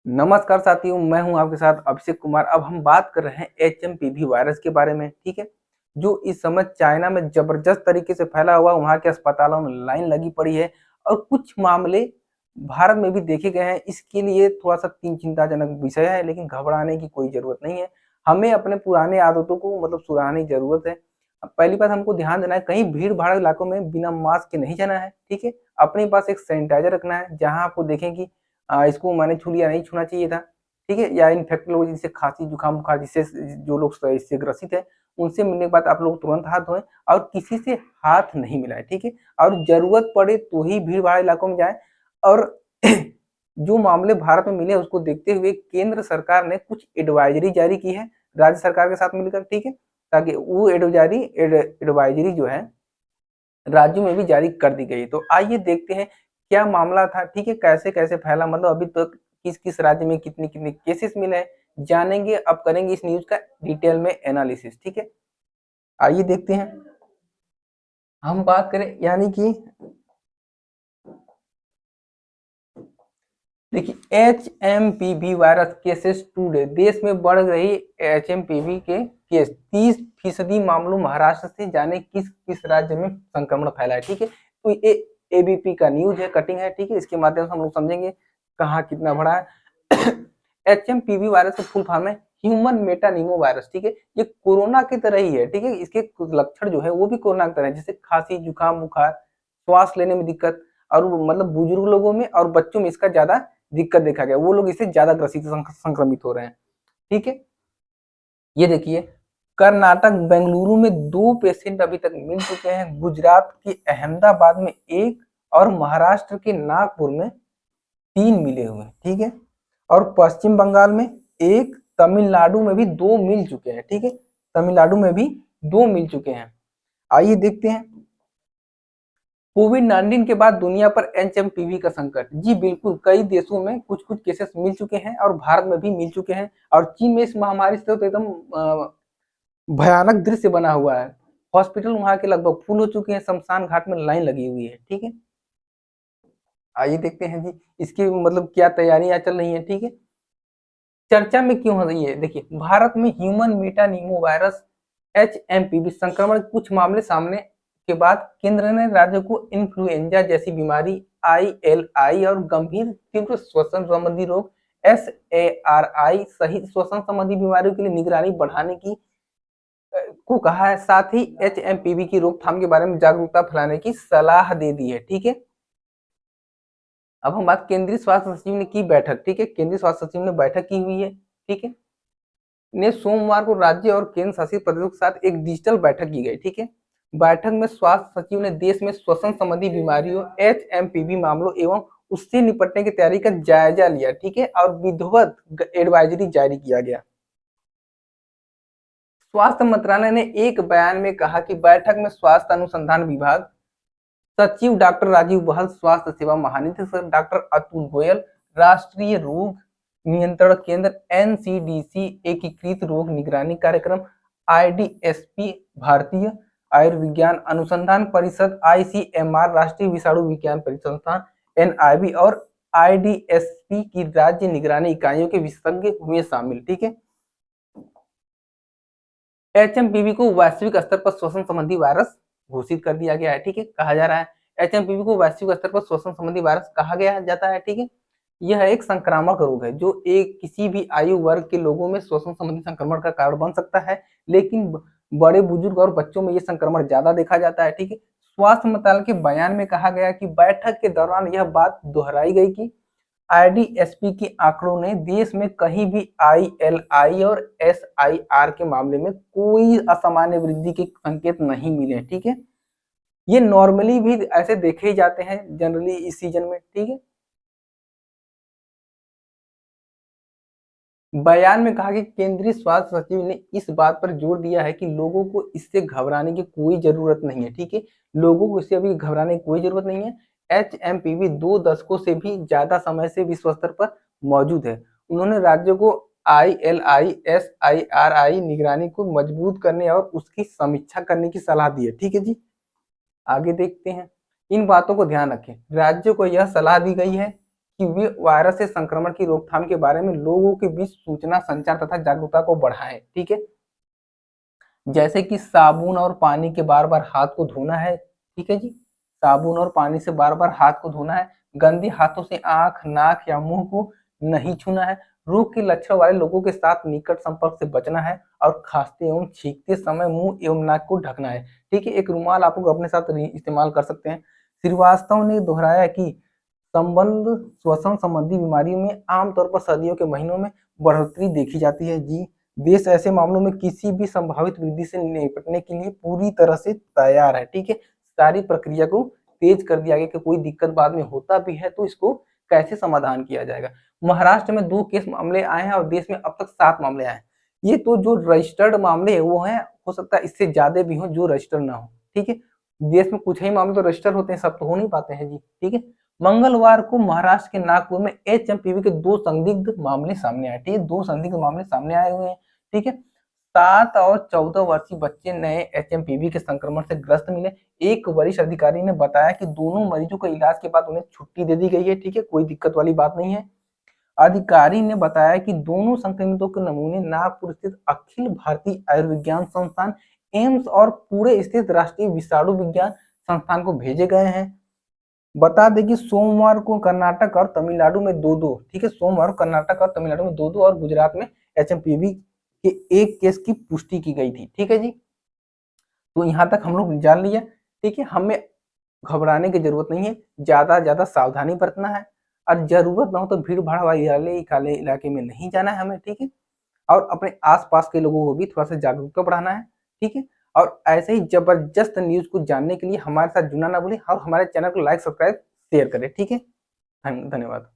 नमस्कार साथियों, मैं हूं आपके साथ अभिषेक कुमार। अब हम बात कर रहे हैं एचएमपीवी वायरस के बारे में, ठीक है। जो इस समय चाइना में जबरदस्त तरीके से फैला हुआ, वहां के अस्पतालों में लाइन लगी पड़ी है और कुछ मामले भारत में भी देखे गए हैं। इसके लिए थोड़ा सा चिंताजनक विषय है, लेकिन घबराने की कोई जरूरत नहीं है। हमें अपने पुराने आदतों को सुधारने की जरूरत है। अब पहली बात हमको ध्यान देना है, कहीं भीड़ भाड़ इलाकों में बिना मास्क के नहीं जाना है, ठीक है। अपने पास एक सैनिटाइजर रखना है, जहां आपको देखें कि इसको मैंने छू लिया, नहीं छूना चाहिए था, ठीक है। या इन्फेक्टेड लोग जिससे खांसी जुकाम बुखार, जिससे जो लोग इससे ग्रसित है, उनसे मिलने के बाद आप लोग तुरंत हाथ धोएं और किसी से हाथ नहीं मिलाएं, ठीक है। और जरूरत पड़े तो ही भीड़ भाड़ इलाकों में जाएं। और जो मामले भारत में मिले उसको देखते हुए केंद्र सरकार ने कुछ एडवाइजरी जारी की है राज्य सरकार के साथ मिलकर, ठीक है, ताकि वो एडवाइजरी जो है राज्यों में भी जारी कर दी गई। तो आइए देखते हैं क्या मामला था, ठीक है, कैसे कैसे फैला, अभी तक किस किस राज्य में कितने कितने केसेस मिले हैं, जानेंगे। अब करेंगे इस न्यूज का डिटेल में एनालिसिस, ठीक है। आइए देखते हैं। हम बात करें यानी कि देखिए, एचएमपीवी वायरस केसेस टुडे, देश में बढ़ रही एचएमपीवी के केस। 30% मामलों महाराष्ट्र से, जाने किस किस राज्य में संक्रमण फैला है, ठीक है। तो ये एबीपी का न्यूज है, कटिंग है, ठीक है। इसके माध्यम से हम लोग समझेंगे कहाँ कितना बड़ा है। एचएमपीवी वायरस का फुल फॉर्म है ह्यूमन मेटानिमो वायरस, ठीक है। ये कोरोना की तरह ही है, ठीक है। इसके कुछ लक्षण जो है वो भी कोरोना की तरह है, जैसे खांसी जुकाम बुखार, श्वास लेने में दिक्कत, और बुजुर्ग लोगों में और बच्चों में इसका ज्यादा दिक्कत देखा गया, वो लोग इससे ज्यादा ग्रसित संक्रमित हो रहे हैं, ठीक है। ये देखिए, कर्नाटक बेंगलुरु में 2 पेशेंट अभी तक मिल चुके हैं, गुजरात के अहमदाबाद में 1 और महाराष्ट्र के नागपुर में 3 मिले हुए हैं, ठीक है। और पश्चिम बंगाल में 1, तमिलनाडु में भी 2 मिल चुके हैं, ठीक है। तमिलनाडु में भी 2 मिल चुके हैं। आइए देखते हैं। कोविड-19 के बाद दुनिया पर एचएमपीवी का संकट। जी बिल्कुल, कई देशों में कुछ कुछ केसेस मिल चुके हैं और भारत में भी मिल चुके हैं। और चीन में इस महामारी से तो एकदम भयानक दृश्य बना हुआ है। हॉस्पिटल वहां के लगभग फुल हो चुके हैं, शमशान घाट में लाइन लगी हुई है, ठीक है। आइए देखते हैं जी, इसकी क्या तैयारियां चल रही है, ठीक है। चर्चा में क्यों हो रही है, देखिए, भारत में ह्यूमन मेटानिमो वायरस एचएमपीवी संक्रमण कुछ मामले सामने के बाद केंद्र ने राज्य को इन्फ्लुएंजा जैसी बीमारी, आईएलआई और गंभीर तीव्र श्वसन संबंधी रोग एसएआरआई सहित श्वसन संबंधी बीमारियों के लिए निगरानी बढ़ाने की को कहा है। साथ ही एचएमपीवी की रोकथाम के बारे में जागरूकता फैलाने की सलाह दे दी है, ठीक है। अब हम बात, केंद्रीय स्वास्थ्य सचिव ने की बैठक, ठीक है। केंद्रीय स्वास्थ्य सचिव ने बैठक की हुई है, ठीक है। ने सोमवार को राज्य और केंद्र शासित प्रदेशों के साथ एक डिजिटल बैठक की गई, ठीक है। बैठक में स्वास्थ्य सचिव ने देश में श्वसन संबंधी बीमारियों एचएमपीवी मामलों एवं उससे निपटने की तैयारी का जायजा लिया, ठीक है। और विधिवत एडवाइजरी जारी किया गया। स्वास्थ्य मंत्रालय ने एक बयान में कहा कि बैठक में स्वास्थ्य अनुसंधान विभाग सचिव डॉक्टर राजीव बहल, स्वास्थ्य सेवा महानिदेशक डॉक्टर अतुल गोयल, राष्ट्रीय रोग नियंत्रण केंद्र एनसीडीसी, एकीकृत रोग निगरानी कार्यक्रम आईडीएसपी, भारतीय आयुर्विज्ञान अनुसंधान परिषद आईसीएमआर, राष्ट्रीय विषाणु विज्ञान परिसंस्थान एनआईवी और आईडीएसपी की राज्य निगरानी इकाइयों के विशेषज्ञ हुए शामिल, ठीक है। एचएमपीवी को वैश्विक स्तर पर श्वसन संबंधी वायरस घोषित कर दिया गया है, ठीक है। कहा जा रहा है एचएमपीवी को वैश्विक स्तर पर श्वसन संबंधी वायरस कहा गया जाता है, ठीक है। यह एक संक्रामक रोग है जो एक किसी भी आयु वर्ग के लोगों में श्वसन संबंधी संक्रमण का कारण बन सकता है, लेकिन बड़े बुजुर्ग और बच्चों में यह संक्रमण ज्यादा देखा जाता है, ठीक है। स्वास्थ्य मंत्रालय के बयान में कहा गया कि बैठक के दौरान यह बात दोहराई गई कि आईडीएसपी के आंकड़ों ने देश में कहीं भी आईएलआई और एसआईआर के मामले में कोई असामान्य वृद्धि के संकेत नहीं मिले, ठीक है। ये नॉर्मली भी ऐसे देखे ही जाते हैं जनरली इस सीजन में, ठीक है। बयान में कहा कि केंद्रीय स्वास्थ्य सचिव ने इस बात पर जोर दिया है कि लोगों को इससे घबराने की कोई जरूरत नहीं है, ठीक है। लोगों को इससे अभी घबराने की कोई जरूरत नहीं है। एचएमपीवी 2 दशकों से भी ज्यादा समय से विश्व स्तर पर मौजूद है। उन्होंने राज्यों को आईएलआई एसआईआरआई निगरानी को मजबूत करने और उसकी समीक्षा करने की सलाह दी है, ठीक है जी। आगे देखते हैं। इन बातों को ध्यान रखें, राज्यों को यह सलाह दी गई है कि वे वायरस से संक्रमण की रोकथाम के बारे में लोगों के बीच सूचना संचार तथा जागरूकता को बढ़ाएं। ठीक है, जैसे कि साबुन और पानी के बार बार हाथ को धोना है। ठीक है जी, साबुन और पानी से बार बार हाथ को धोना है। गंदे हाथों से आंख, नाक या मुंह को नहीं छूना है। रोग के लक्षण वाले लोगों के साथ निकट संपर्क से बचना है और खांसते एवं छींकते समय मुंह एवं नाक को ढकना है। ठीक है, एक रुमाल आप लोग अपने साथ इस्तेमाल कर सकते हैं। श्रीवास्तव ने दोहराया कि संबंध श्वसन संबंधी बीमारियों में आमतौर पर सर्दियों के महीनों में बढ़ोतरी देखी जाती है। जी, देश ऐसे मामलों में किसी भी संभावित वृद्धि से निपटने के लिए पूरी तरह से तैयार है। ठीक है, सारी प्रक्रिया को तेज कर दिया गया कि कोई दिक्कत बाद में होता भी है तो इसको कैसे समाधान किया जाएगा। महाराष्ट्र में 2 केस मामले आए हैं और देश में अब तक 7 मामले आए हैं। ये तो जो रजिस्टर्ड मामले है वो हैं, हो सकता है इससे ज्यादा भी हो जो रजिस्टर ना हो। ठीक है, देश में कुछ ही मामले तो रजिस्टर होते हैं, सब तो हो नहीं पाते हैं जी। ठीक है, मंगलवार को महाराष्ट्र के नागपुर में एचएमपीवी के 2 संदिग्ध मामले सामने आए। ठीक है, 2 संदिग्ध मामले सामने आए हुए हैं। ठीक है, 7 और 14 वर्षीय बच्चे नए एचएमपीवी के संक्रमण से ग्रस्त मिले। एक वरिष्ठ अधिकारी ने बताया कि दोनों मरीजों को इलाज के बाद उन्हें छुट्टी दे दी गई है। ठीक है, कोई दिक्कत वाली बात नहीं है। अधिकारी ने बताया कि दोनों संक्रमितों के नमूने नागपुर स्थित अखिल भारतीय आयुर्विज्ञान संस्थान एम्स और पुणे स्थित राष्ट्रीय विषाणु विज्ञान संस्थान को भेजे गए हैं। बता दें कि सोमवार को कर्नाटक और तमिलनाडु में 2-2, ठीक है, सोमवार कर्नाटक और तमिलनाडु में 2-2 और गुजरात में एचएमपीवी के 1 केस की पुष्टि की गई थी। ठीक है जी, तो यहाँ तक हम लोग जान लिया। ठीक है, हमें घबराने की जरूरत नहीं है, ज्यादा सावधानी बरतना है और जरूरत ना हो तो भीड़ भाड़ वाले इलाके में नहीं जाना है हमें। ठीक है, और अपने आसपास के लोगों को भी थोड़ा सा जागरूकता बढ़ाना है। ठीक है, और ऐसे ही जबरदस्त न्यूज को जानने के लिए हमारे साथ जुड़ना ना भूलें और हमारे चैनल को लाइक, सब्सक्राइब, शेयर करें। ठीक है, धन्यवाद।